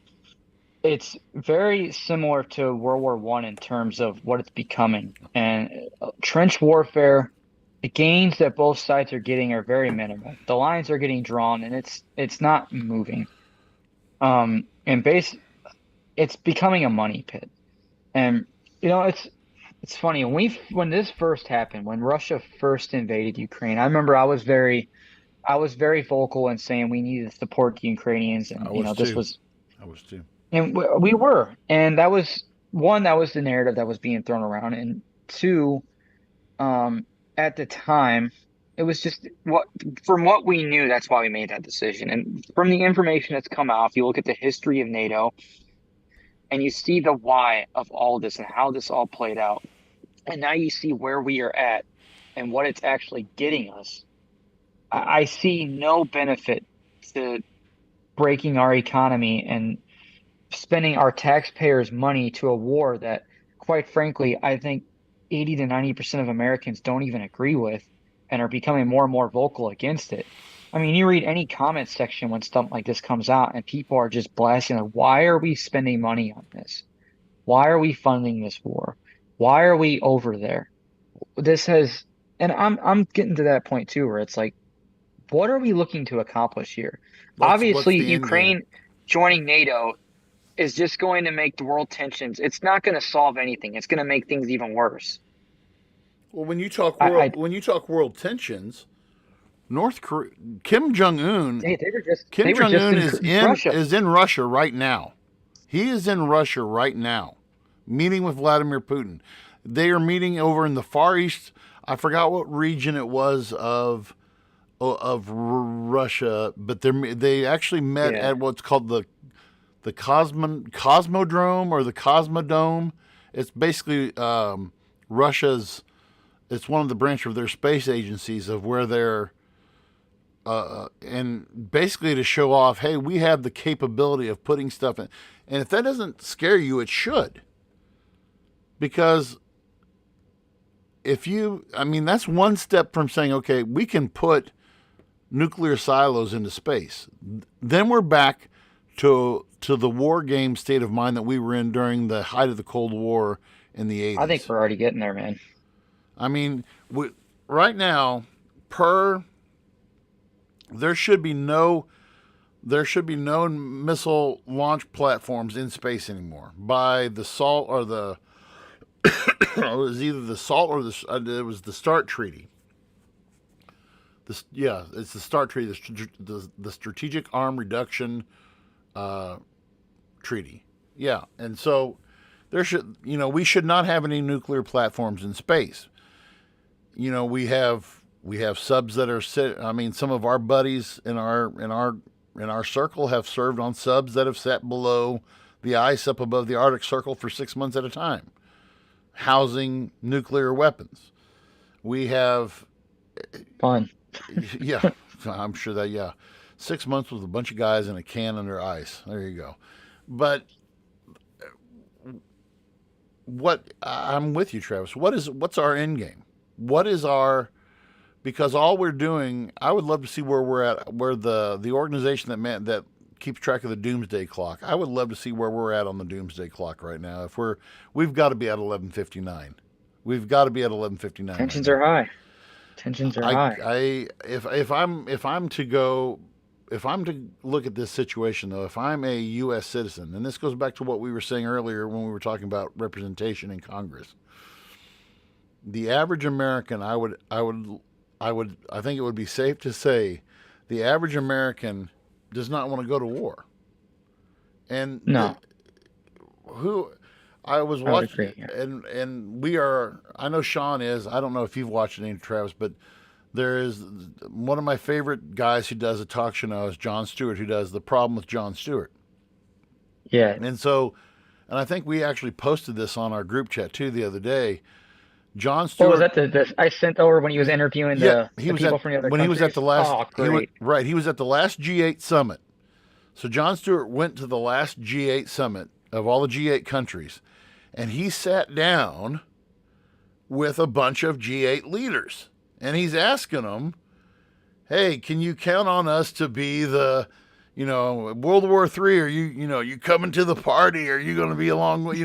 it's very similar to World War One in terms of what it's becoming. And trench warfare, the gains that both sides are getting are very minimal. The lines are getting drawn, and it's not moving. It's becoming a money pit. And it's funny when this first happened, when Russia first invaded Ukraine. I remember I was very vocal in saying we needed to support the Ukrainians, and I was too. and we were, and that was one, that was the narrative that was being thrown around, and two, at the time, it was just from what we knew, that's why we made that decision, and from the information that's come out, if you look at the history of NATO, and you see the why of all this and how this all played out. And now you see where we are at and what it's actually getting us. I see no benefit to breaking our economy and spending our taxpayers' money to a war that, quite frankly, I think 80 to 90% of Americans don't even agree with and are becoming more and more vocal against it. I mean, you read any comment section when stuff like this comes out, and people are just blasting, like, why are we spending money on this? Why are we funding this war? Why are we over there? This has, and I'm getting to that point too, where it's like, what are we looking to accomplish here? What's Obviously, the end game? Ukraine joining NATO is just going to make the world tensions. It's not going to solve anything. It's going to make things even worse. Well, I when you talk world tensions, North Korea, Kim Jong Un, they Kim were Jong just Un in Russia. is in Russia right now. He is in Russia right now, meeting with Vladimir Putin. They are meeting over in the Far East. I forgot what region it was of Russia, but they actually met Yeah, at what's called the Cosmodrome or the Cosmodome. It's basically Russia's. It's one of the branch of their space agencies of where they're and basically to show off, hey, we have the capability of putting stuff in. And if that doesn't scare you, it should, because I mean, that's one step from saying, okay, we can put nuclear silos into space. Then we're back to the war game state of mind that we were in during the height of the Cold War in the I think 80s. we're already getting there, man. I mean, right now, per there should be no missile launch platforms in space anymore by the SALT or the it was either the SALT or it was the START treaty. It's the START treaty, the Strategic Arm Reduction treaty. Yeah, and so we should not have any nuclear platforms in space. We have subs that are I mean, some of our buddies in our circle have served on subs that have sat below the ice up above the Arctic Circle for 6 months at a time, housing nuclear weapons. We have, Fun. yeah, I'm sure that, yeah, 6 months with a bunch of guys in a can under ice. There you go. But I'm with you, Travis. What's our end game? What is our because all we're doing, I would love to see where we're at, where the organization that keeps track of the doomsday clock. I would love to see where we're at on the doomsday clock right now. We've got to be at 11:59. We've got to be at 11:59. Tensions are high. Tensions are high. If I'm to look at this situation though, if I'm a U.S. citizen, and this goes back to what we were saying earlier when we were talking about representation in Congress, the average American, I think it would be safe to say, the average American does not want to go to war. And No, who I was I would watching, agree. Yeah. and we are. I know Sean is. I don't know if you've watched any Travis, but there is one of my favorite guys who does a talk show now is Jon Stewart, who does The Problem with Jon Stewart. Yeah. And I think we actually posted this on our group chat too the other day. Jon What was Stewart, that the I sent over when he was interviewing yeah, the people from the other when he was at countries? the last, Oh, great. he was at the last G8 summit. So Jon Stewart went to the last G8 summit of all the G8 countries, and he sat down with a bunch of G8 leaders, and he's asking them, "Hey, can you count on us to be the, World War III? Are you coming to the party? Are you going to be along with,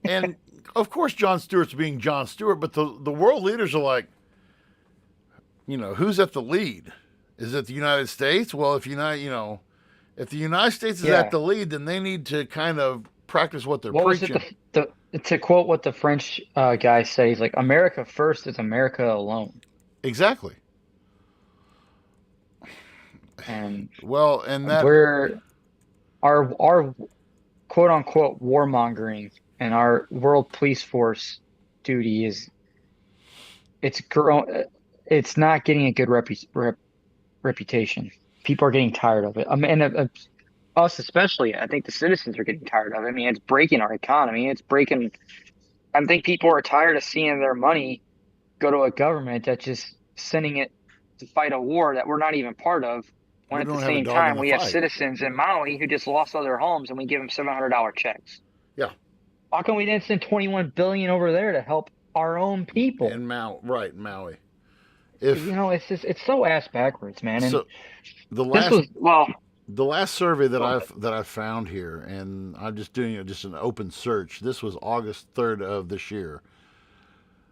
And of course, Jon Stewart's being Jon Stewart, but the world leaders are like, who's at the lead? Is it the United States? Well, if if the United States is Yeah. at the lead, then they need to kind of practice what they're What was it? preaching. To quote what the French guy said, he's like, "America first is America alone." Exactly. And Well, and that we're our quote unquote warmongering and our world police force duty it's grown. It's not getting a good reputation. People are getting tired of it. I mean, and us especially. I think the citizens are getting tired of it. I mean, it's breaking our economy. It's breaking. I think people are tired of seeing their money go to a government that's just sending it to fight a war that we're not even part of, when We at the don't have a same dog in time the we have fight. citizens in Maui who just lost all their homes and we give them $700 checks? Yeah. How come we didn't send 21 billion over there to help our own people? In Maui. You know, it's so ass backwards, man. And So the this last was, well, the last survey that go ahead. I've found here, and I'm just doing just an open search. This was August 3rd of this year.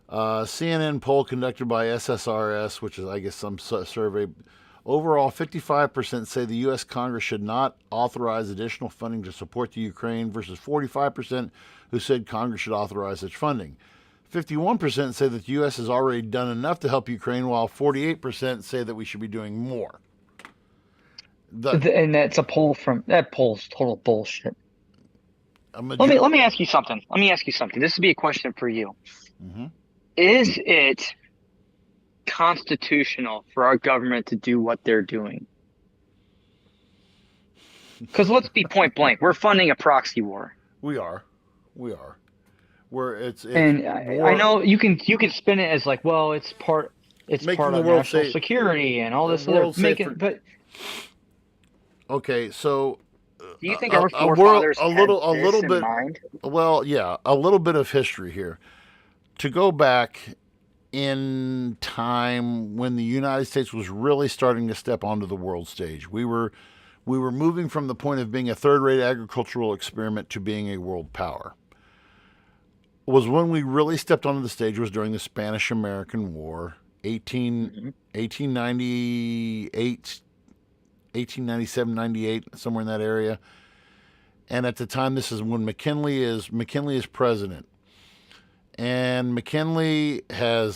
CNN poll conducted by SSRS, which is I guess some survey. Overall, 55% say the U.S. Congress should not authorize additional funding to support the Ukraine, versus 45% who said Congress should authorize such funding. 51% say that the U.S. has already done enough to help Ukraine, while 48% say that we should be doing more. And that's a poll that poll's total bullshit. Majority. Let me ask you something. Let me ask you something. This would be a question for you. Mm-hmm. Is it constitutional for our government to do what they're doing? Because let's be point blank, we're funding a proxy war. We are. Where it's And war, I know you can spin it as like, well, it's part Making of the world national safe- security and all this the other world safer. but okay. So do you think our forefathers a had little this in bit. mind? Well, yeah, a little bit of history here. To go back in time when the United States was really starting to step onto the world stage, we were moving from the point of being a third-rate agricultural experiment to being a world power. Was when we really stepped onto the stage was during the Spanish-American War, 1898, 1897, 98, somewhere in that area. And at the time, this is when McKinley is president. And McKinley we're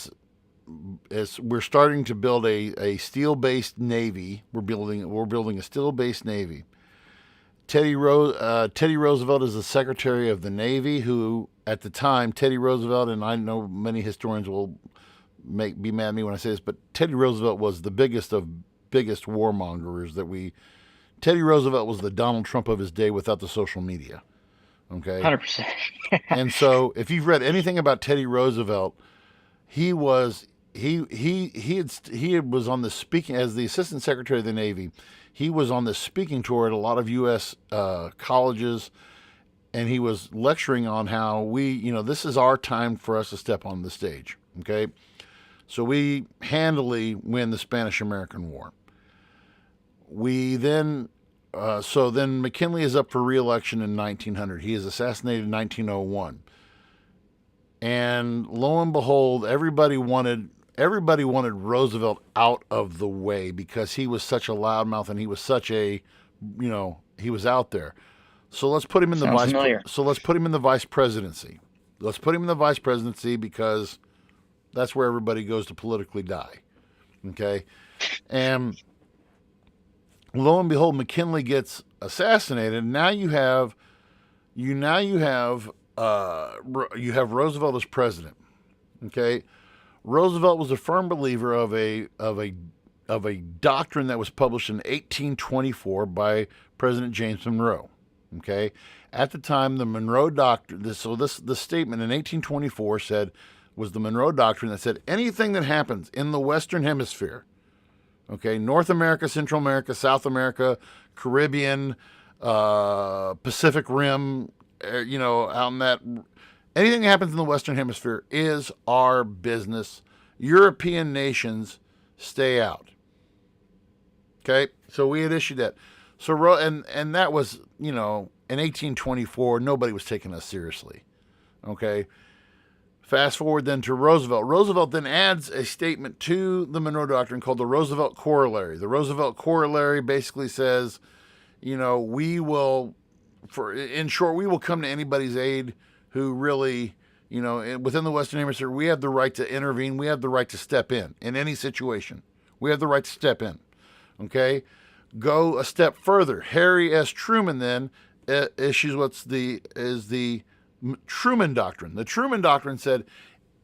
starting to build a steel-based navy. We're building a steel-based navy. Teddy Roosevelt is the Secretary of the Navy, who at the time, Teddy Roosevelt, and I know many historians will be mad at me when I say this, but Teddy Roosevelt was the biggest warmongers Teddy Roosevelt was the Donald Trump of his day without the social media. Okay? 100%. And so if you've read anything about Teddy Roosevelt, he was on the speaking as the Assistant Secretary of the Navy. He was on the speaking tour at a lot of U.S. colleges, and he was lecturing on how this is our time for us to step on the stage. Okay, so we handily win the Spanish-American War. We then, then McKinley is up for re-election in 1900. He is assassinated in 1901, and lo and behold, everybody wanted Roosevelt out of the way because he was such a loudmouth and he was such a, he was out there. So let's put him in the vice presidency. Let's put him in the vice presidency because that's where everybody goes to politically die. Okay, and lo and behold, McKinley gets assassinated. Now you have Roosevelt as president. Okay. Roosevelt was a firm believer of a doctrine that was published in 1824 by President James Monroe. Okay, at the time, the Monroe Doctrine. This statement in 1824 was the Monroe Doctrine that said anything that happens in the Western Hemisphere, okay, North America, Central America, South America, Caribbean, Pacific Rim, out in that. Anything that happens in the Western Hemisphere is our business. European nations stay out. Okay, so we had issued that. So and that was in 1824. Nobody was taking us seriously. Okay. Fast forward then to Roosevelt. Roosevelt then adds a statement to the Monroe Doctrine called the Roosevelt Corollary. The Roosevelt Corollary basically says, we will come to anybody's aid who really, within the Western Hemisphere, we have the right to intervene. We have the right to step in any situation. We have the right to step in. Okay? Go a step further. Harry S. Truman then issues the Truman Doctrine. The Truman Doctrine said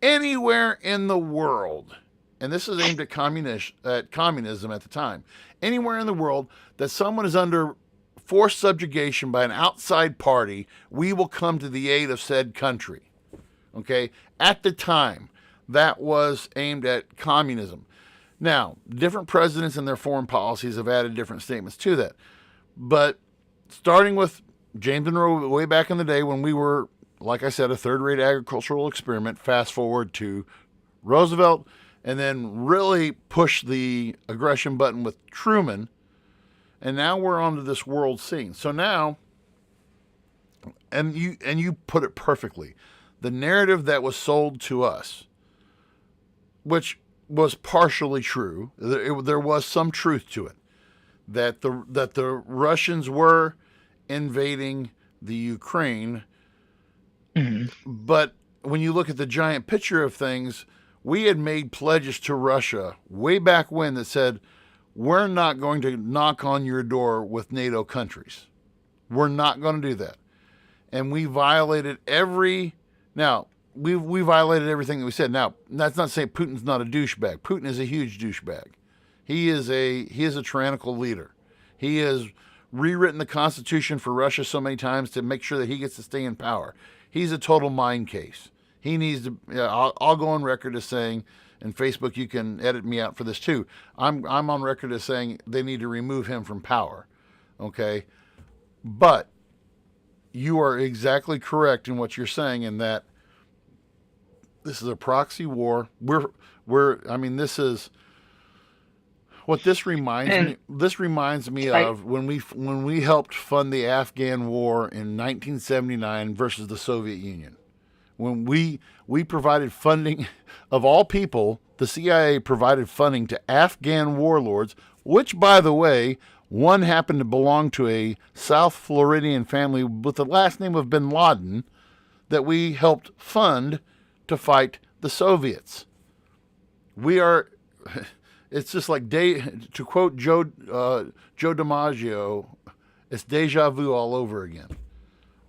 anywhere in the world, and this is aimed at communism at the time, anywhere in the world that someone is under forced subjugation by an outside party, we will come to the aid of said country. Okay? At the time, that was aimed at communism. Now, different presidents and their foreign policies have added different statements to that. But starting with James Monroe way back in the day when we were, like I said, a third-rate agricultural experiment, fast forward to Roosevelt, and then really push the aggression button with Truman, and now we're onto this world scene. So now, and you put it perfectly, the narrative that was sold to us, which was partially true, there was some truth to it, that the Russians were invading the Ukraine, but when you look at the giant picture of things, we had made pledges to Russia way back when that said, we're not going to knock on your door with NATO countries. We're not going to do that. And we violated we violated everything that we said. Now, that's not saying Putin's not a douchebag. Putin is a huge douchebag. He is a tyrannical leader. He has rewritten the Constitution for Russia so many times to make sure that he gets to stay in power. He's a total mind case. He needs to. I'll go on record as saying, and Facebook, you can edit me out for this too. I'm on record as saying they need to remove him from power. Okay, but you are exactly correct in what you're saying in that this is a proxy war. This is what this reminds me of when we helped fund the Afghan war in 1979 versus the Soviet Union. When we provided funding, of all people, the CIA provided funding to Afghan warlords, which, by the way, one happened to belong to a South Floridian family with the last name of bin Laden, that we helped fund to fight the Soviets. It's just like, to quote Joe DiMaggio, it's deja vu all over again.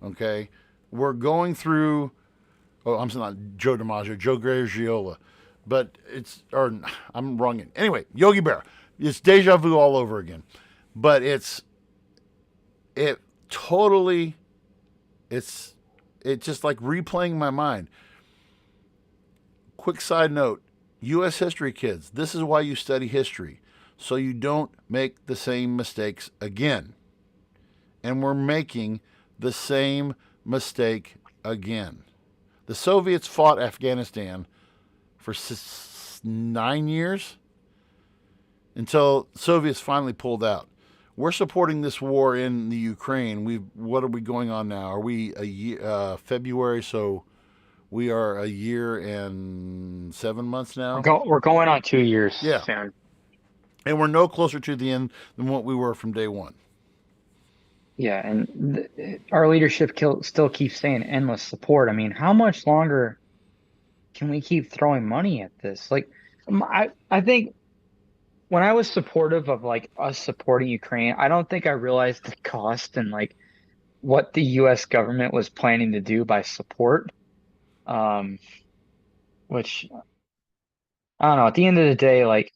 Okay? We're going through, I'm not Joe DiMaggio, Joe Garagiola, but I'm wrong. Anyway, Yogi Berra. It's deja vu all over again. But it's just like replaying my mind. Quick side note, U.S. history kids, this is why you study history, so you don't make the same mistakes again. And we're making the same mistake again. The Soviets fought Afghanistan for 9 years until the Soviets finally pulled out. We're supporting this war in the Ukraine. What are we going on now? Are we February? So we are a year and 7 months now. We're going on 2 years soon. And we're no closer to the end than what we were from day one. Yeah, and our leadership still keeps saying endless support. I mean, how much longer can we keep throwing money at this? Like, I think when I was supportive of like us supporting Ukraine, I don't think I realized the cost and like what the U.S. government was planning to do by support. Which I don't know. At the end of the day, like,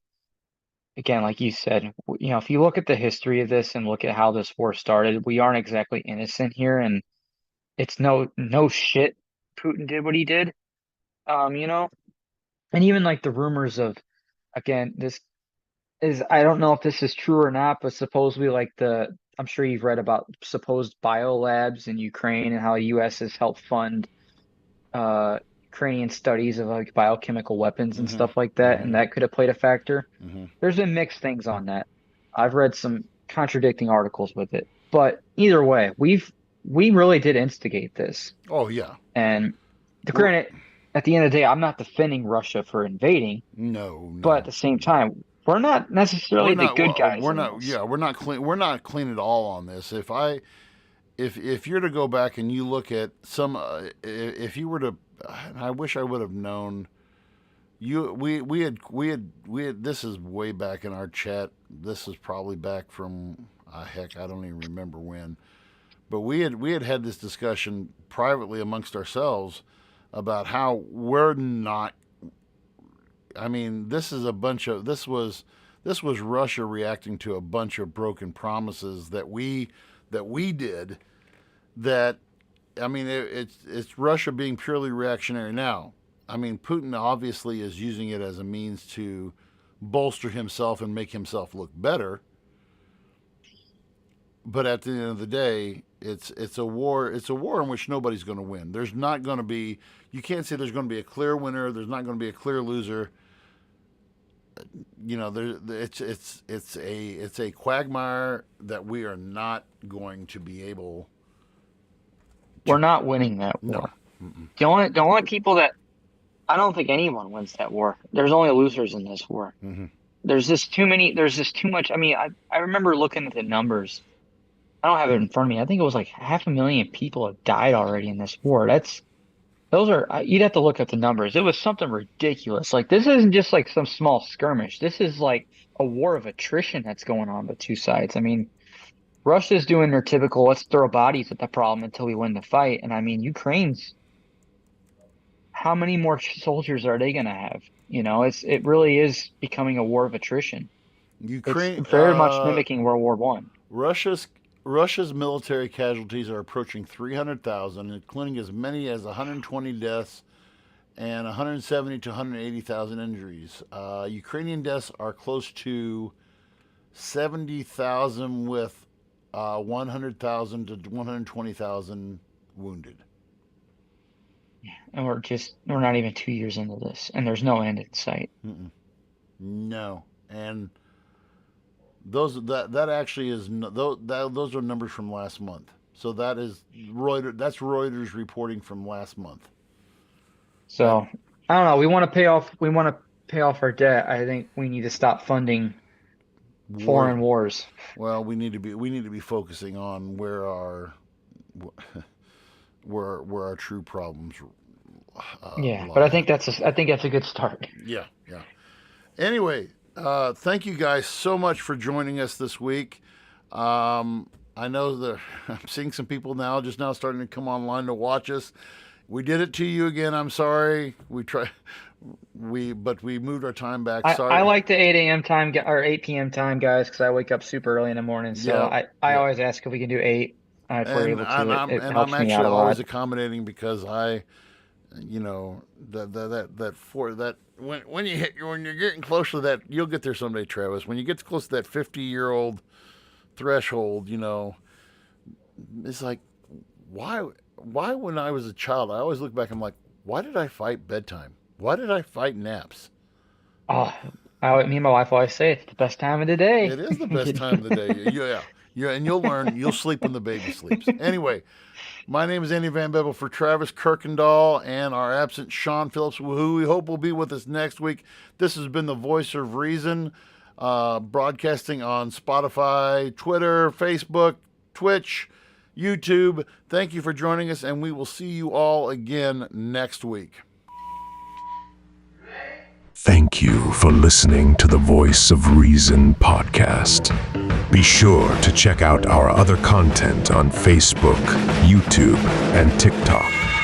again, like you said, if you look at the history of this and look at how this war started, we aren't exactly innocent here, and it's no shit Putin did what he did. And even like the rumors of, again, this is, I don't know if this is true or not, but supposedly like I'm sure you've read about supposed biolabs in Ukraine and how the U.S. has helped fund Ukrainian studies of like biochemical weapons and stuff like that, and that could have played a factor. There's been mixed things on that. I've read some contradicting articles with it, but either way, we really did instigate this. Oh yeah. And granted, at the end of the day, I'm not defending Russia for invading. No. But at the same time, we're not necessarily the good guys. We're not. Yeah, we're not clean. We're not clean at all on this. If you're to go back and you look at some, if you were to, I wish I would have known. We had. This is way back in our chat. This is probably back from heck, I don't even remember when. But we had this discussion privately amongst ourselves about how we're not. I mean, this was Russia reacting to a bunch of broken promises that we did. That, I mean, it's Russia being purely reactionary now. I mean, Putin obviously is using it as a means to bolster himself and make himself look better. But at the end of the day, it's a war. It's a war in which nobody's going to win. There's not going to be. You can't say there's going to be a clear winner. There's not going to be a clear loser. You know, it's a quagmire that we are not going to be able. We're not winning that war. No. The only people that I don't think anyone wins that war. There's only losers in this war. Mm-hmm. There's just too many. There's just too much. I mean, I remember looking at the numbers. I don't have it in front of me. I think it was like 500,000 people have died already in this war. You'd have to look at the numbers. It was something ridiculous. Like, this isn't just like some small skirmish. This is like a war of attrition that's going on with two sides. I mean, Russia's doing their typical, let's throw bodies at the problem until we win the fight. And I mean, Ukraine's, how many more soldiers are they going to have? You know, it really is becoming a war of attrition. Ukraine, it's very much mimicking World War One. Russia's military casualties are approaching 300,000, including as many as 120 deaths and 170 to 180,000 injuries. Ukrainian deaths are close to 70,000 with 100,000 to 120,000 wounded. And we're not even 2 years into this, and there's no end in sight. No, and that actually is those are numbers from last month. So that is Reuters. That's Reuters reporting from last month. So I don't know. We want to pay off our debt. I think we need to stop funding foreign wars. Well, we need to be focusing on where our true problems. But I think that's a good start. Yeah. Anyway, thank you guys so much for joining us this week. I know that I'm seeing some people just now starting to come online to watch us. We did it to you again. I'm sorry. But we moved our time back. Sorry. I like the 8 a.m. time or 8 p.m. time, guys, because I wake up super early in the morning. So I always ask if we can do 8. If we're able to. I'm actually always accommodating because when you're getting close to that, you'll get there someday, Travis. When you get close to that 50-year-old threshold, it's like, why when I was a child, I always look back, I'm like, why did I fight bedtime? Why did I fight naps? Oh, me and my wife always say it's the best time of the day. It is the best time of the day. Yeah, and you'll learn. You'll sleep when the baby sleeps. Anyway, my name is Andy Van Bebel for Travis Kirkendall and our absent Sean Phillips, who we hope will be with us next week. This has been the Voice of Reason, broadcasting on Spotify, Twitter, Facebook, Twitch, YouTube. Thank you for joining us, and we will see you all again next week. Thank you for listening to the Voice of Reason podcast. Be sure to check out our other content on Facebook, YouTube, and TikTok.